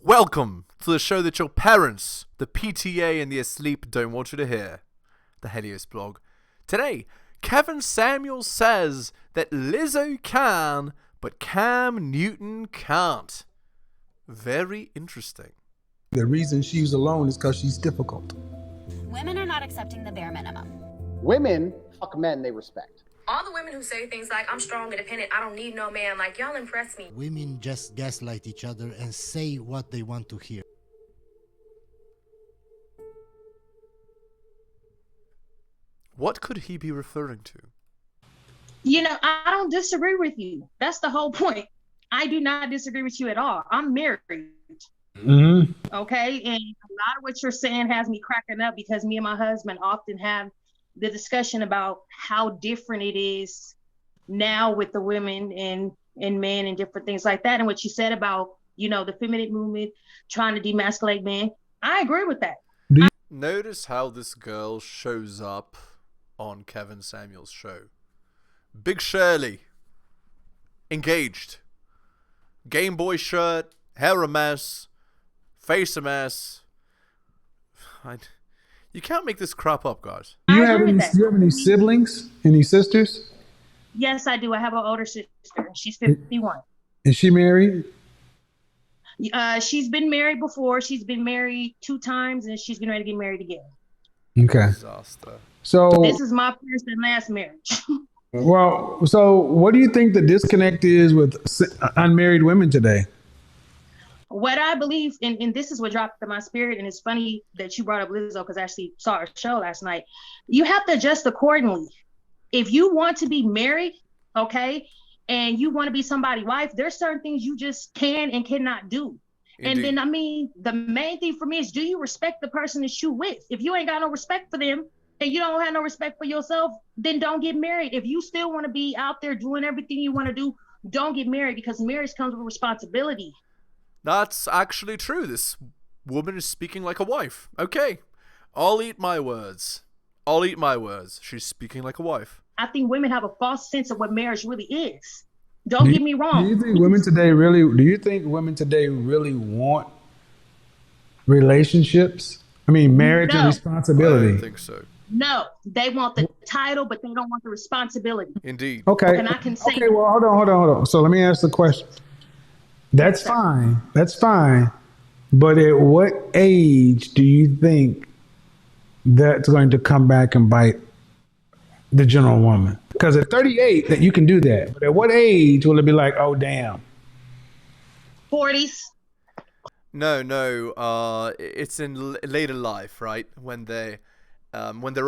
Welcome to the show that your parents, the PTA, and the asleep don't want you to hear, the heliosblog. Today, Kevin Samuels says that Lizzo can, but Cam Newton can't. Very interesting. The reason she's alone is because she's difficult. Women are not accepting the bare minimum. Women fuck men they respect. All the women who say things like, I'm strong, independent, I don't need no man, like, y'all impress me. Women just gaslight each other and say what they want to hear. What could he be referring to? You know, I don't disagree with you. That's the whole point. I do not disagree with you at all. I'm married. Mm-hmm. Okay. And a lot of what you're saying has me cracking up because me and my husband often have the discussion about how different it is now with the women and men and different things like that. And what you said about, you know, the feminine movement trying to demasculate men. I agree with that. Notice how this girl shows up on Kevin Samuels' show. Big Shirley. Engaged. Game Boy shirt. Hair a mess. Face a mess. You can't make this crap up, guys. Do you have any siblings? Any sisters? Yes, I do. I have an older sister. She's 51. Is she married? She's been married before. She's been married 2 times, and she's getting ready to get married again. Okay. Disaster. So this is my first and last marriage. Well, so what do you think the disconnect is with unmarried women today? What I believe, and this is what dropped in my spirit, and it's funny that you brought up Lizzo because I actually saw her show last night. You have to adjust accordingly. If you want to be married, okay, and you want to be somebody's wife, there's certain things you just can and cannot do. Indeed. And then, I mean, the main thing for me is, do you respect the person that you with? If you ain't got no respect for them and you don't have no respect for yourself, then don't get married. If you still want to be out there doing everything you want to do, don't get married, because marriage comes with responsibility. That's actually true. This woman is speaking like a wife. Okay. I'll eat my words. She's speaking like a wife. I think women have a false sense of what marriage really is. Don't get me wrong. Do you think women today really want relationships? I mean, marriage and responsibility. I don't think so. No, they want the title, but they don't want the responsibility. Indeed. Okay. And I can say, okay, well, hold on. So let me ask the question. That's fine. But at what age do you think that's going to come back and bite the general woman? Because at 38, that you can do that. But at what age will it be like, oh, damn? 40s. No. It's in later life, right? When they're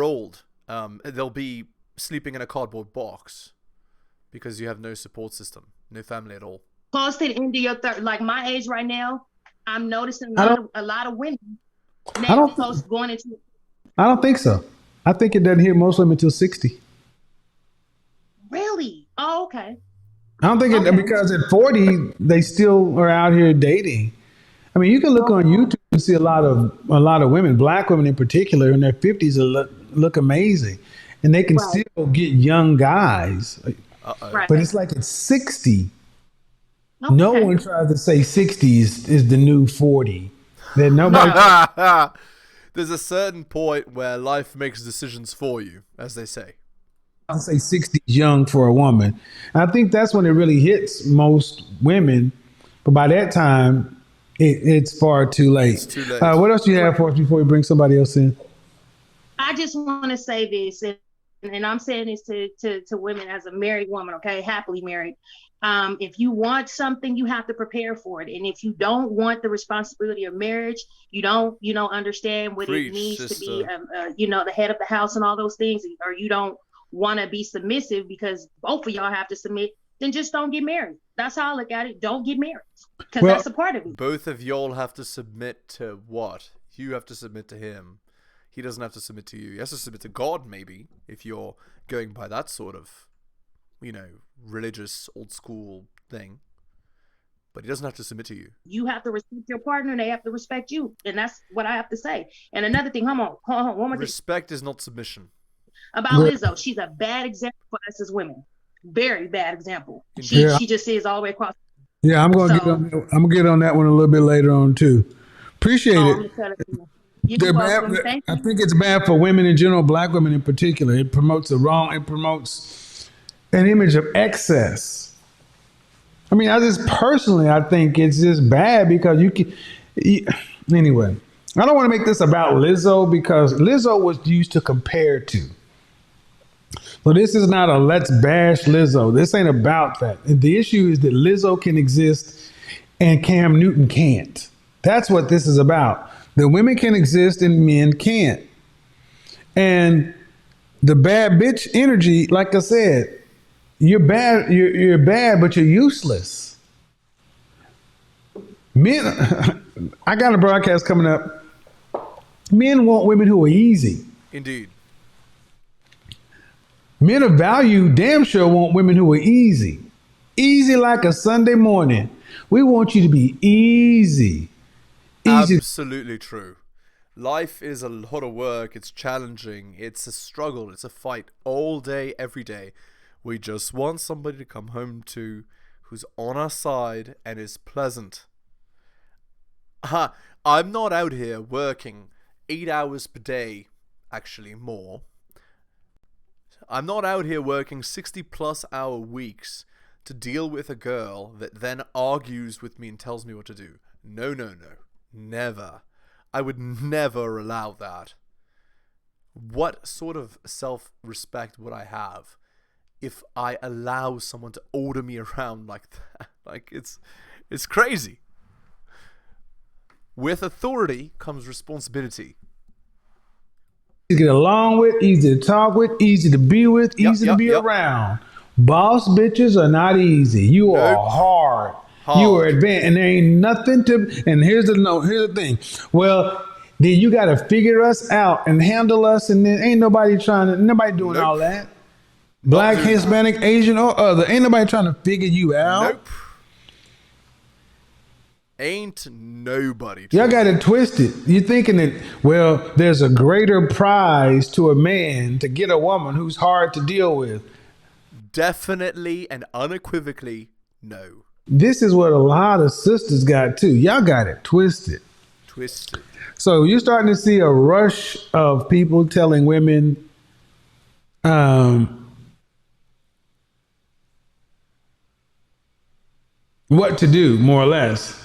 old, they'll be sleeping in a cardboard box because you have no support system, no family at all. Close to the end of your like my age right now, I'm noticing a lot of women now close going into. I don't think so. I think it doesn't hit most women until 60. Really? Oh, okay. I don't think it, because at 40 they still are out here dating. I mean, you can look on YouTube and see a lot of women, black women in particular, in their 50s look amazing, and they can still get young guys. Right. But it's like at 60. Okay. No one tries to say 60 is the new 40. That nobody. There's a certain point where life makes decisions for you, as they say. I say 60 is young for a woman. And I think that's when it really hits most women. But by that time, it's far too late. It's too late. What else do you have for us before we bring somebody else in? I just want to say this, and I'm saying this to women as a married woman, okay, happily married. If you want something, you have to prepare for it. And if you don't want the responsibility of marriage, you don't understand what it means to be, the head of the house and all those things, or you don't want to be submissive because both of y'all have to submit, then just don't get married. That's how I look at it. Don't get married, because that's a part of it. Both of y'all have to submit to what? You have to submit to him. He doesn't have to submit to you. He has to submit to God, maybe, if you're going by that sort of, religious, old school thing. But he doesn't have to submit to you. You have to respect your partner, and they have to respect you. And that's what I have to say. And another thing, hold on, one more thing. Respect is not submission. About Lizzo, she's a bad example for us as women. Very bad example. She just is all the way across. Yeah, I'm gonna So, get on. I'm gonna get on that one a little bit later on too. Appreciate I'm it. gonna tell you. They're You're bad. welcome. Thank I you. think it's bad for women in general, black women in particular. It promotes the wrong. It promotes an image of excess. I mean, I think it's just bad because you, anyway, I don't want to make this about Lizzo because Lizzo was used to compare to. So this is not a let's bash Lizzo. This ain't about that. The issue is that Lizzo can exist and Cam Newton can't. That's what this is about. The women can exist and men can't. And the bad bitch energy, like I said, you're bad, you're bad, but you're useless. Men, I got a broadcast coming up. Men want women who are easy. Indeed. Men of value damn sure want women who are easy. Easy like a Sunday morning. We want you to be easy. Easy. Absolutely true. Life is a lot of work. It's challenging. It's a struggle. It's a fight all day, every day. We just want somebody to come home to who's on our side and is pleasant. I'm not out here working 8 hours per day, actually more. I'm not out here working 60+ hour weeks to deal with a girl that then argues with me and tells me what to do. No, no, no. Never. I would never allow that. What sort of self-respect would I have if I allow someone to order me around like that? Like, it's crazy. With authority comes responsibility. To get along with, easy to talk with, easy to be with, easy to be around. Boss bitches are not easy. You are hard. You are advanced, and there ain't nothing to. And here's the thing. Well, then you got to figure us out and handle us, and then ain't nobody doing all that. Black, Hispanic, Asian, or other. Ain't nobody trying to figure you out. Nope. Ain't nobody. Y'all got it twisted. You're thinking that, well, there's a greater prize to a man to get a woman who's hard to deal with. Definitely and unequivocally, no. This is what a lot of sisters got too. Y'all got it twisted. Twisted. So you're starting to see a rush of people telling women, what to do, more or less.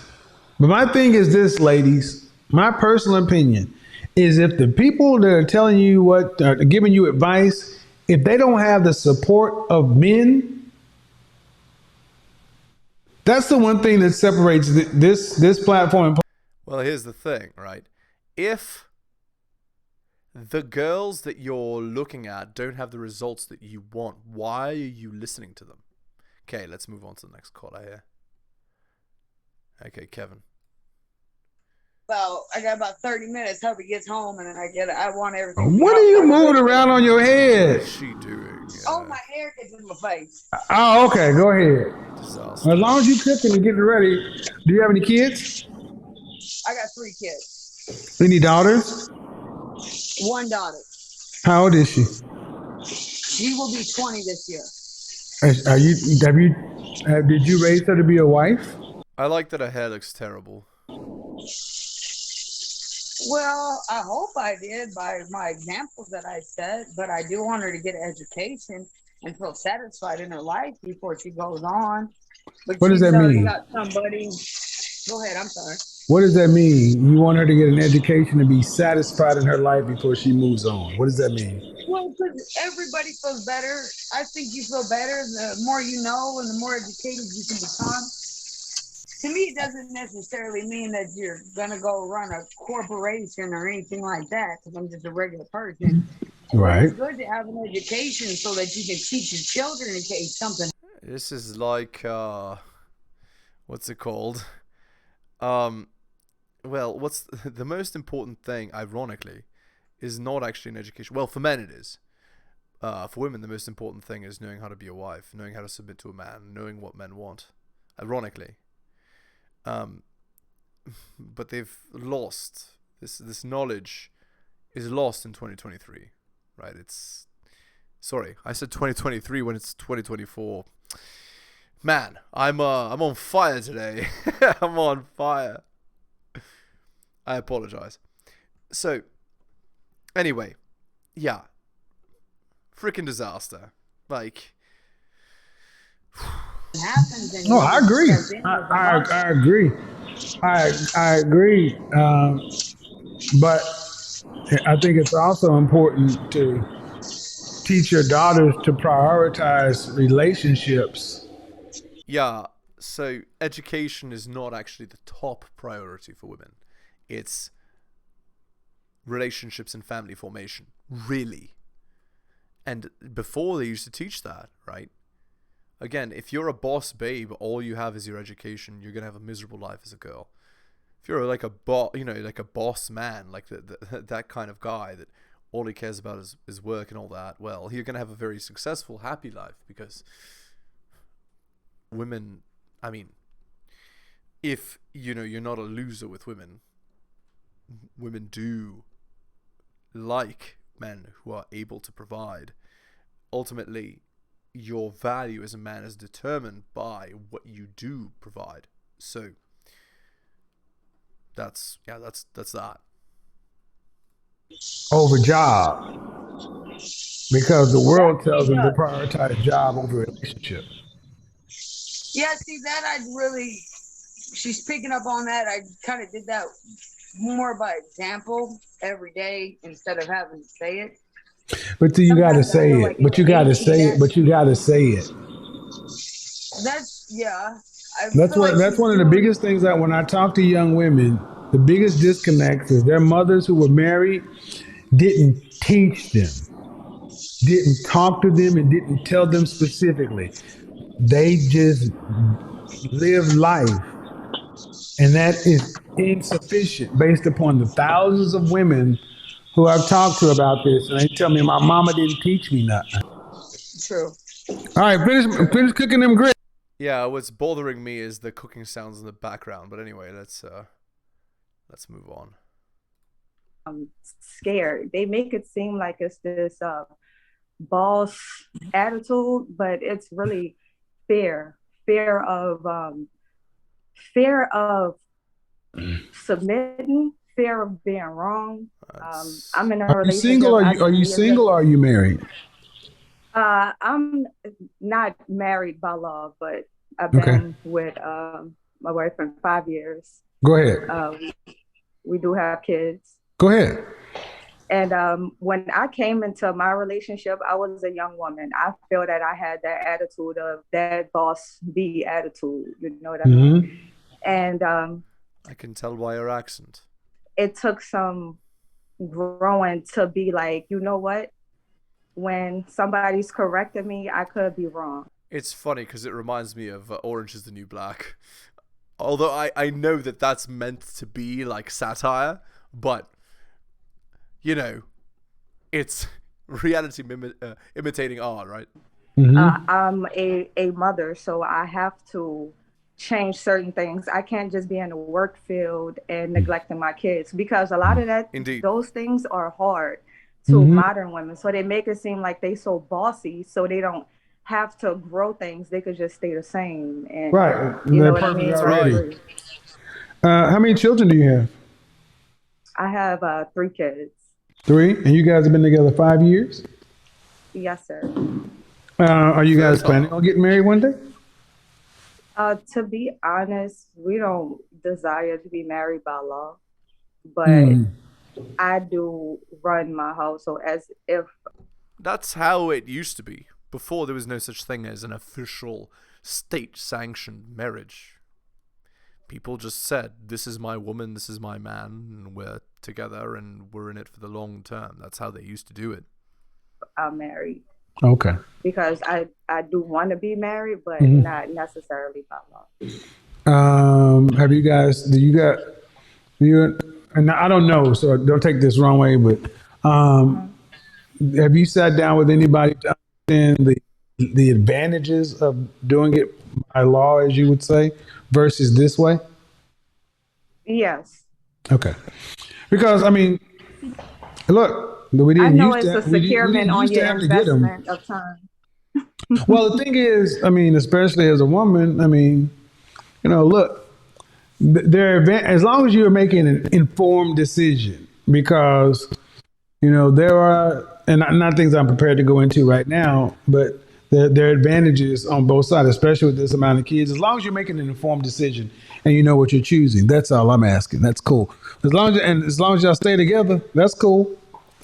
But my thing is this, ladies, my personal opinion is if the people that are telling you what, are giving you advice, if they don't have the support of men, that's the one thing that separates this platform. Well, here's the thing, right? If the girls that you're looking at don't have the results that you want, why are you listening to them? Okay, let's move on to the next caller here. Okay, Kevin. Well, I got about 30 minutes. Hope he gets home, and then I want everything. What are you moving around on your head? What's she doing? Oh, my hair gets in my face. Oh, okay. Go ahead. Disaster. As long as you cooking and getting ready. Do you have any kids? I got 3 kids. Any daughters? 1 daughter. How old is she? She will be 20 this year. Did you raise her to be a wife? I like that her hair looks terrible. Well, I hope I did by my examples that I set, but I do want her to get an education and feel satisfied in her life before she goes on. But what does that mean? Got somebody. Go ahead, I'm sorry. What does that mean? You want her to get an education and be satisfied in her life before she moves on. What does that mean? Well, because everybody feels better. I think you feel better the more you know and the more educated you can become. To me, it doesn't necessarily mean that you're going to go run a corporation or anything like that, because I'm just a regular person. Right. It's good to have an education so that you can teach your children in case something. This is like, what's it called? Well, what's the most important thing, ironically, is not actually an education. Well, for men it is. For women, the most important thing is knowing how to be a wife, knowing how to submit to a man, knowing what men want. Ironically. But they've lost this knowledge is lost in 2023, right? Sorry, I said 2023 when it's 2024. Man, I'm on fire today. I'm on fire. I apologize. So, anyway, yeah, freaking disaster. Like, It happens. And No, I agree. I I agree. I agree. But I think it's also important to teach your daughters to prioritize relationships. yeah, so education is not actually the top priority for women. It's relationships and family formation, really. And before they used to teach that, right? Again, if you're a boss babe, all you have is your education, you're gonna have a miserable life as a girl. If you're like a like a boss man, like that kind of guy that all he cares about is work and all that, well, you're gonna have a very successful, happy life, because women, I mean, if you're not a loser with women, women do like men who are able to provide. Ultimately, your value as a man is determined by what you do provide. So that's that. Over job, because the world tells them to prioritize job over relationship. Yeah, see that she's picking up on that. I kind of did that more by example every day instead of having to say it. But you got to Sometimes I say feel it. like But you got to say it. But you got to say it. That's yeah. That's one of the biggest things that when I talk to young women, the biggest disconnect is their mothers who were married didn't teach them, didn't talk to them, and didn't tell them specifically. They just live life. And that is insufficient based upon the thousands of women who I've talked to about this. And they tell me my mama didn't teach me nothing. True. All right, finish cooking them grits. Yeah, what's bothering me is the cooking sounds in the background. But anyway, let's move on. I'm scared. They make it seem like it's this boss attitude, but it's really fear of submitting, fear of being wrong. I'm in a Are you relationship. single? Are you single? Or are you married? I'm not married by law, but I've been with my boyfriend 5 years. Go ahead. We do have kids. Go ahead. And when I came into my relationship, I was a young woman. I feel that I had that attitude of that boss B attitude. You know what I mean? And I can tell by your accent. It took some growing to be like, you know what? When somebody's correcting me, I could be wrong. It's funny because it reminds me of Orange is the New Black. Although I know that that's meant to be like satire, but it's reality imitating art, right? I'm a mother, so I have to change certain things. I can't just be in the work field and neglecting my kids, because a lot of those things are hard to modern women. So they make it seem like they so bossy, so they don't have to grow things. They could just stay the same. And right. You know what I mean? Right. How many children do you have? I have 3 kids. 3? And you guys have been together 5 years? Yes, sir. Are you guys planning on getting married one day? To be honest, we don't desire to be married by law, but I do run my household as if. That's how it used to be. Before, there was no such thing as an official state-sanctioned marriage. People just said, this is my woman, this is my man, and we're together and we're in it for the long term. That's how they used to do it. I'm married. Okay. Because I do want to be married, but not necessarily by law. Have you guys, and I don't know, so don't take this wrong way, but have you sat down with anybody to understand the advantages of doing it by law, as you would say, versus this way? Yes. Okay. Because, I mean, look, we didn't I know used it's to, a securement on your have to get them. investment of time. Well, the thing is, I mean, especially as a woman, I mean, look, as long as you're making an informed decision, because there are, and not things I'm prepared to go into right now, but there are advantages on both sides, especially with this amount of kids. As long as you're making an informed decision and you know what you're choosing, that's all I'm asking. That's cool. As long as y'all stay together, that's cool.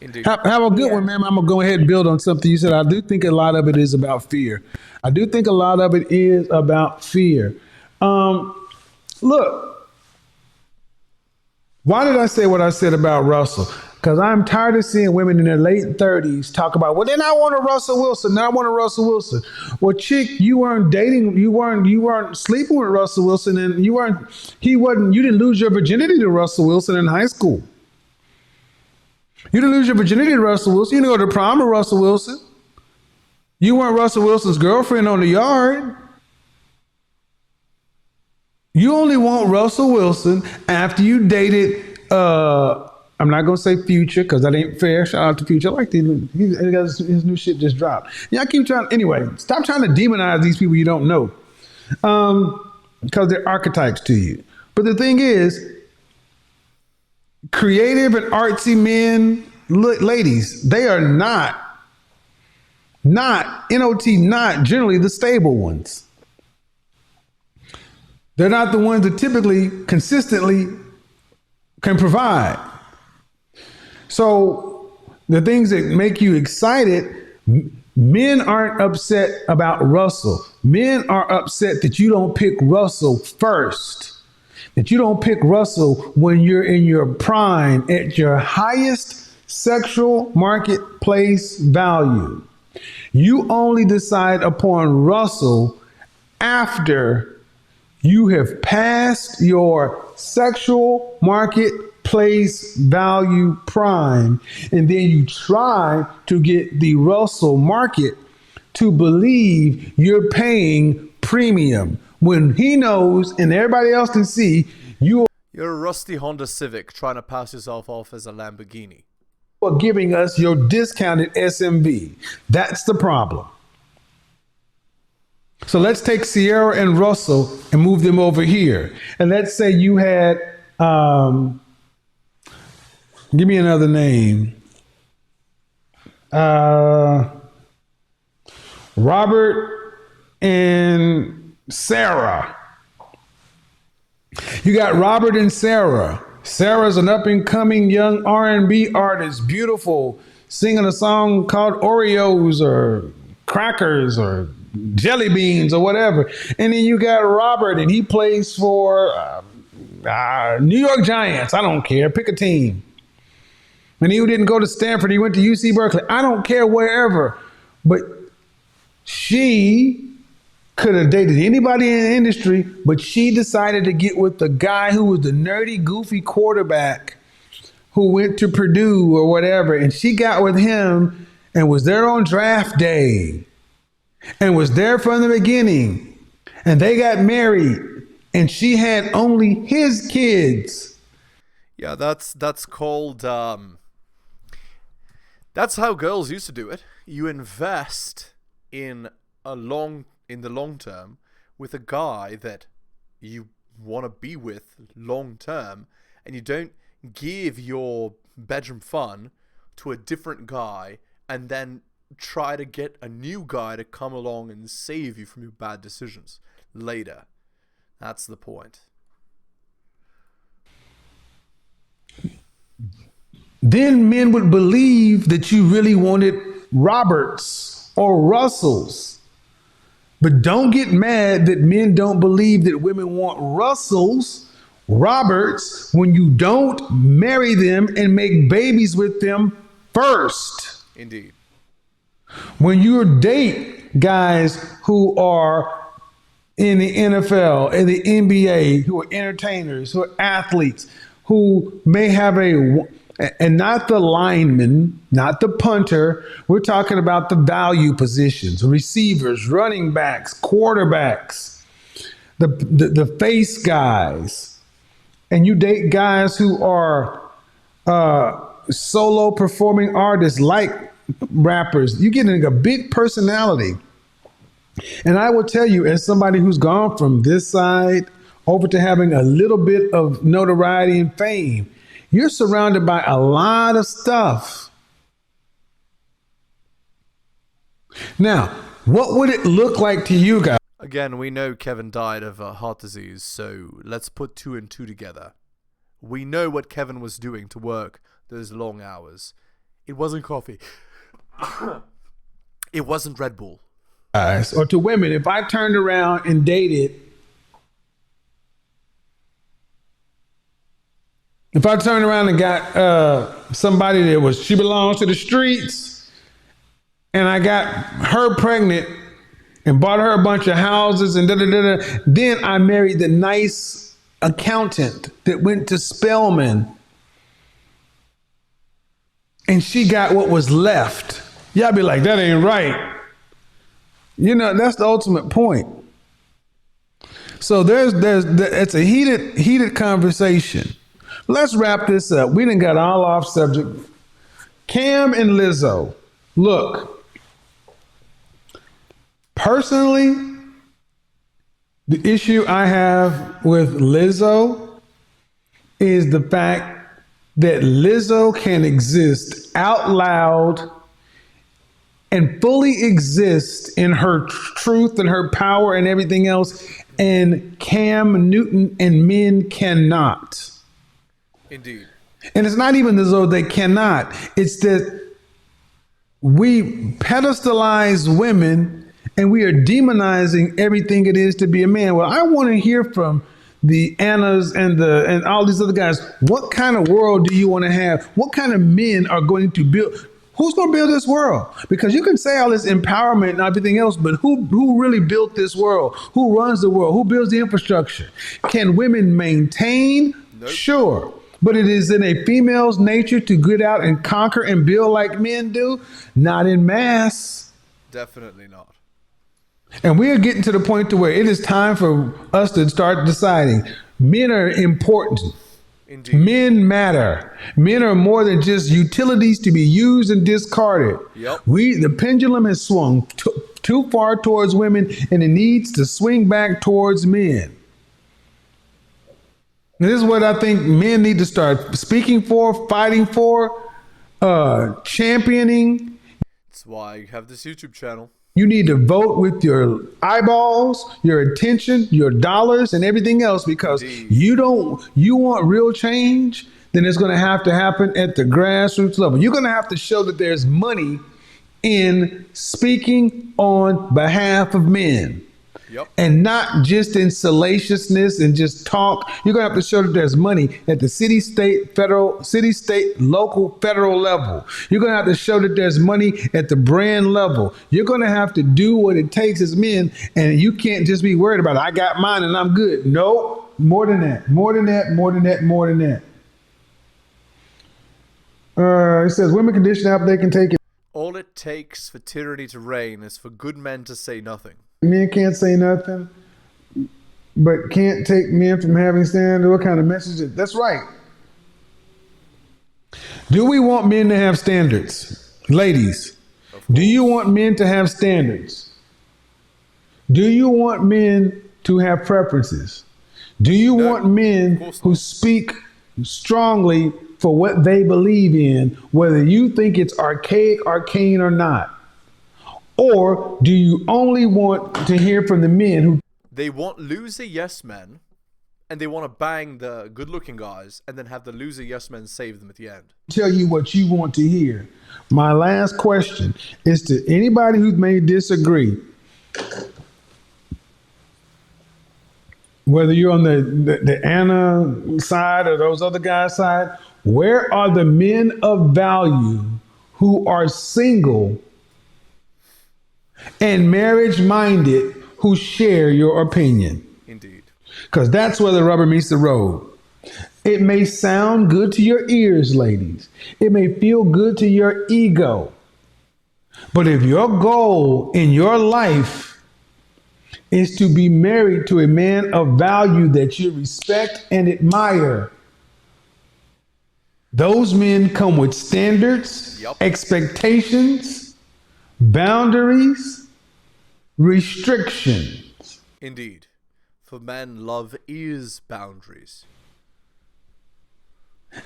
Indeed. Have a good one, man. I'm gonna go ahead and build on something you said. I do think a lot of it is about fear. Look, why did I say what I said about Russell? Because I'm tired of seeing women in their late 30s talk about, well, then I want a Russell Wilson. Now I want a Russell Wilson. Well, chick, you weren't sleeping with Russell Wilson, and you didn't lose your virginity to Russell Wilson in high school. You didn't lose your virginity to Russell Wilson. You didn't go to prom with Russell Wilson. You weren't Russell Wilson's girlfriend on the yard. You only want Russell Wilson after you dated, I'm not going to say Future because that ain't fair. Shout out to Future. I like his new shit just dropped. Yeah, I keep trying. Anyway, stop trying to demonize these people you don't know because they're archetypes to you. But the thing is, creative and artsy men, ladies, they are not generally the stable ones. They're not the ones that typically, consistently can provide. So the things that make you excited, men aren't upset about Russell. Men are upset that you don't pick Russell first. That you don't pick Russell when you're in your prime at your highest sexual marketplace value. You only decide upon Russell after you have passed your sexual marketplace value prime, and then you try to get the Russell market to believe you're paying premium when he knows and everybody else can see you're a rusty Honda Civic trying to pass yourself off as a Lamborghini. are giving us your discounted SMV. That's the problem. So let's take Sierra and Russell and move them over here. And let's say you had, give me another name. Robert and Sarah. You got Robert and Sarah. Sarah's an up-and-coming young R&B artist, beautiful, singing a song called Oreos or Crackers or Jelly Beans or whatever. And then you got Robert, and he plays for New York Giants. I don't care. Pick a team. And he didn't go to Stanford. He went to UC Berkeley. I don't care wherever. But she could have dated anybody in the industry, but she decided to get with the guy who was the nerdy, goofy quarterback who went to Purdue or whatever. And she got with him and was there on draft day and was there from the beginning. And they got married and she had only his kids. Yeah, that's called, that's how girls used to do it. You invest in the long term with a guy that you want to be with long term, and you don't give your bedroom fun to a different guy and then try to get a new guy to come along and save you from your bad decisions later. That's the point. Then men would believe that you really wanted Roberts or Russells. But don't get mad that men don't believe that women want Russells, Roberts, when you don't marry them and make babies with them first. Indeed. When you date guys who are in the NFL, in the NBA, who are entertainers, who are athletes, who may have and not the lineman, not the punter. We're talking about the value positions, receivers, running backs, quarterbacks, the face guys. And you date guys who are solo performing artists like rappers. You're getting a big personality. And I will tell you, as somebody who's gone from this side over to having a little bit of notoriety and fame, you're surrounded by a lot of stuff. Now, what would it look like to you guys? Again, we know Kevin died of heart disease, so let's put 2 and 2 together. We know what Kevin was doing to work those long hours. It wasn't coffee. It wasn't Red Bull. Or to women, if I turned around and dated, if I turned around and got somebody that was, she belongs to the streets, and I got her pregnant and bought her a bunch of houses and then I married the nice accountant that went to Spelman, and she got what was left. Y'all be like, that ain't right. You know, that's the ultimate point. So it's a heated conversation. Let's wrap this up. We done got all off subject. Cam and Lizzo. Look, personally, the issue I have with Lizzo is the fact that Lizzo can exist out loud and fully exist in her truth and her power and everything else, and Cam Newton and men cannot. Indeed. And it's not even as though they cannot. It's that we pedestalize women and we are demonizing everything it is to be a man. Well, I want to hear from the Annas and all these other guys. What kind of world do you want to have? What kind of men are going to build? Who's going to build this world? Because you can say all this empowerment and everything else, but who really built this world? Who runs the world? Who builds the infrastructure? Can women maintain? Nope. Sure. But it is in a female's nature to get out and conquer and build like men do? Not in mass. Definitely not. And we are getting to the point to where it is time for us to start deciding men are important. Indeed. Men matter. Men are more than just utilities to be used and discarded. Yep. The pendulum has swung too far towards women, and it needs to swing back towards men. And this is what I think men need to start speaking for, fighting for, championing. That's why you have this YouTube channel. You need to vote with your eyeballs, your attention, your dollars, and everything else, because you want real change, then it's going to happen at the grassroots level. You're going to have to show that there's money in speaking on behalf of men. Yep. And not just in salaciousness and just talk. You're going to have to show that there's money at the city, state, local, federal level. You're going to have to show that there's money at the brand level. You're going to have to do what it takes as men, and you can't just be worried about it. I got mine and I'm good. No, more than that. It says women condition out, they can take it. All it takes for tyranny to reign is for good men to say nothing. Men can't say nothing, but can't take men from having standards. What kind of message? That's right. Do we want men to have standards? Ladies, do you want men to have standards? Do you want men to have preferences? Do you want men who speak strongly for what they believe in, whether you think it's archaic, arcane, or not? Or do you only want to hear from the men who... They want loser yes men, and they want to bang the good-looking guys, and then have the loser yes men save them at the end. Tell you what you want to hear. My last question is to anybody who may disagree, whether you're on the Anna side or those other guys' side, where are the men of value who are single and marriage-minded who share your opinion? Indeed. Because that's where the rubber meets the road. It may sound good to your ears, ladies. It may feel good to your ego. But if your goal in your life is to be married to a man of value that you respect and admire, those men come with standards, expectations, boundaries, restrictions. Indeed. For men, love is boundaries.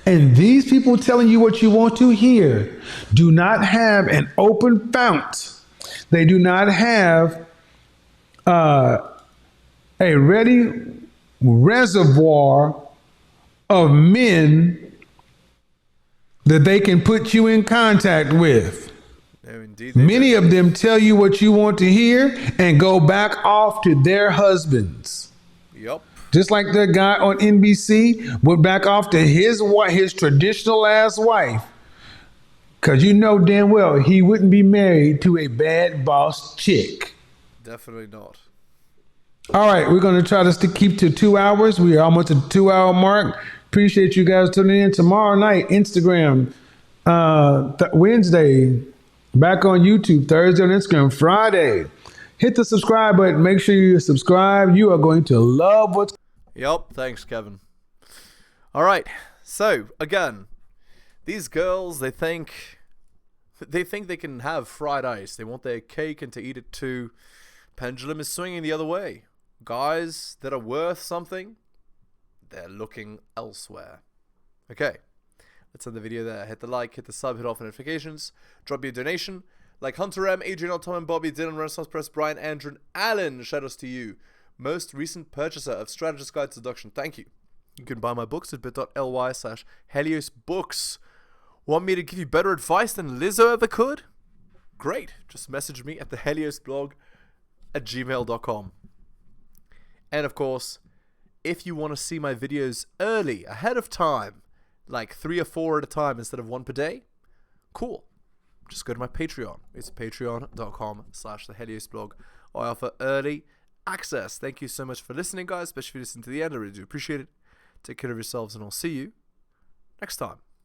And these people telling you what you want to hear do not have an open fount. They do not have a ready reservoir of men that they can put you in contact with. No, indeed. Many of them tell you what you want to hear and go back off to their husbands. Yup. Just like the guy on NBC went back off to his traditional ass wife. Because you know damn well he wouldn't be married to a bad boss chick. Definitely not. All right, we're going to try to keep to 2 hours. We are almost at the 2 hour mark. Appreciate you guys tuning in. Tomorrow night, Instagram, Wednesday, back on YouTube, Thursday on Instagram, Friday. Hit the subscribe button. Make sure you subscribe. You are going to love what's... Yup, thanks, Kevin. All right, so, again, these girls, they think they can have fried ice. They want their cake and to eat it too. Pendulum is swinging the other way. Guys that are worth something, they're looking elsewhere. Okay, let's end the video there. Hit the like, hit the sub, hit off notifications, drop your donation. Like Hunter M, Adrian, Tom and Bobby, Dylan, Renaissance Press, Brian, Andrew, and Alan. Shout outs to you. Most recent purchaser of Strategist Guide to Seduction. Thank you. You can buy my books at bit.ly/heliosbooks. Want me to give you better advice than Lizzo ever could? Great. Just message me at theheliosblog at gmail.com. And of course, if you want to see my videos early, ahead of time, like 3 or 4 at a time instead of 1 per day, cool. Just go to my Patreon. It's patreon.com/theheliosblog. I offer early access. Thank you so much for listening, guys, especially if you listen to the end. I really do appreciate it. Take care of yourselves, and I'll see you next time.